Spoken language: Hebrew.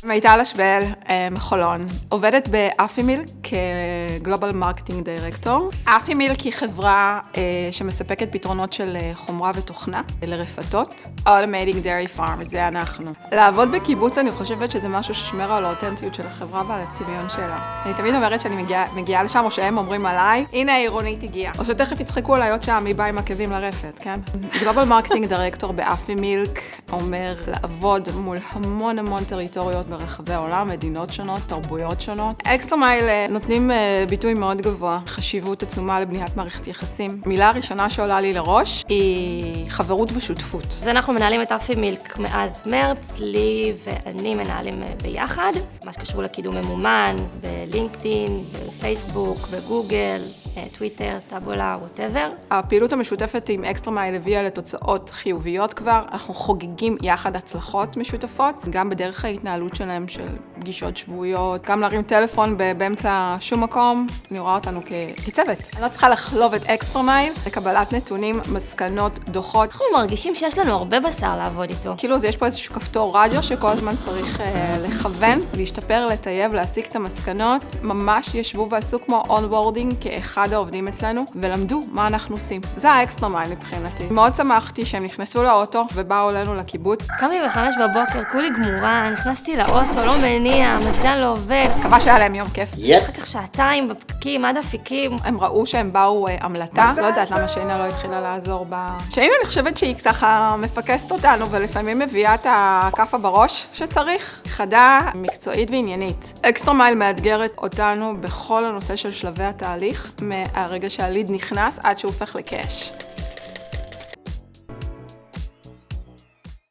מיטל אשבל, מחולון, עובדת באפימיל כגלובל מרקטינג דירקטור. אפימיל היא חברה שמספקת פתרונות של חומרה ותוכנה לרפתות. Automating Dairy Farm, זה אנחנו. לעבוד בקיבוץ אני חושבת שזה משהו ששמר על האותנטיות של החברה ועל הצביון שלה. אני תמיד אומרת שאני מגיעה לשם, או שהם אומרים עליי, הנה העירונית הגיעה. או שתכף יצחקו עליי עוד שעה, מי בא עם עקבים לרפת, כן? גלובל מרקטינג דירקטור באפימיל אומר לעבוד מול המון טריטוריות ברחבי העולם, מדינות שונות, תרבויות שונות. אקסטרמייל נותנים ביטוי מאוד גבוה, חשיבות עצומה לבניית מערכת יחסים. מילה הראשונה שעולה לי לראש היא חברות ושותפות. אז אנחנו מנהלים את אפימילק מאז מרץ, לי ואני מנהלים ביחד, מה שקשור לקידום ממומן, בלינקדאין, בפייסבוק, בגוגל, טוויטר, טאבולה, whatever. הפעילות המשותפת עם אקסטרמייל הביאה לתוצאות חיוביות כבר. אנחנו חוגגים יחד הצלחות משותפות, גם בדרך ההתנהלות שלהם של פגישות שבועיות, גם להרים טלפון באמצע שום מקום. אני רואה אותנו כצוות. אני לא צריכה לחלוב את אקסטרמייל לקבלת נתונים, מסקנות, דוחות. אנחנו מרגישים שיש לנו הרבה בשר לעבוד איתו. כאילו, יש פה איזשהו כפתור רדיו שכל הזמן צריך לכוון, להשתפר, לטייב, להשיג את המסקנות. ממש ישבו ועשו כמו אונבורדינג כאחד העובדים אצלנו, ולמדו מה אנחנו עושים. זה האקסטרמייל מבחינתי. מאוד שמחתי שהם נכנסו לאוטו ובאו אלינו לקיבוץ. קמתי ב5 בבוקר, כולי גמורה, נכנסתי לאוטו, לא מניע, המזגן לא עובד. מקווה שהיה להם יום כיף. אחר כך שעתיים בפקקים, עד אפיקים. הם ראו שהם באו המלטה. לא יודעת למה שינה לא התחילה לעזור שינה אני חושבת שהיא ככה מפקסת אותנו, ולפעמים מביאה את הכפה בראש שצריך. חדה, מקצועית ועניינית. אקסטרמייל מאתגרת אותנו בכל הנושא של שלבי התהליך, מהרגע שהליד נכנס עד שהוא הופך לקאש.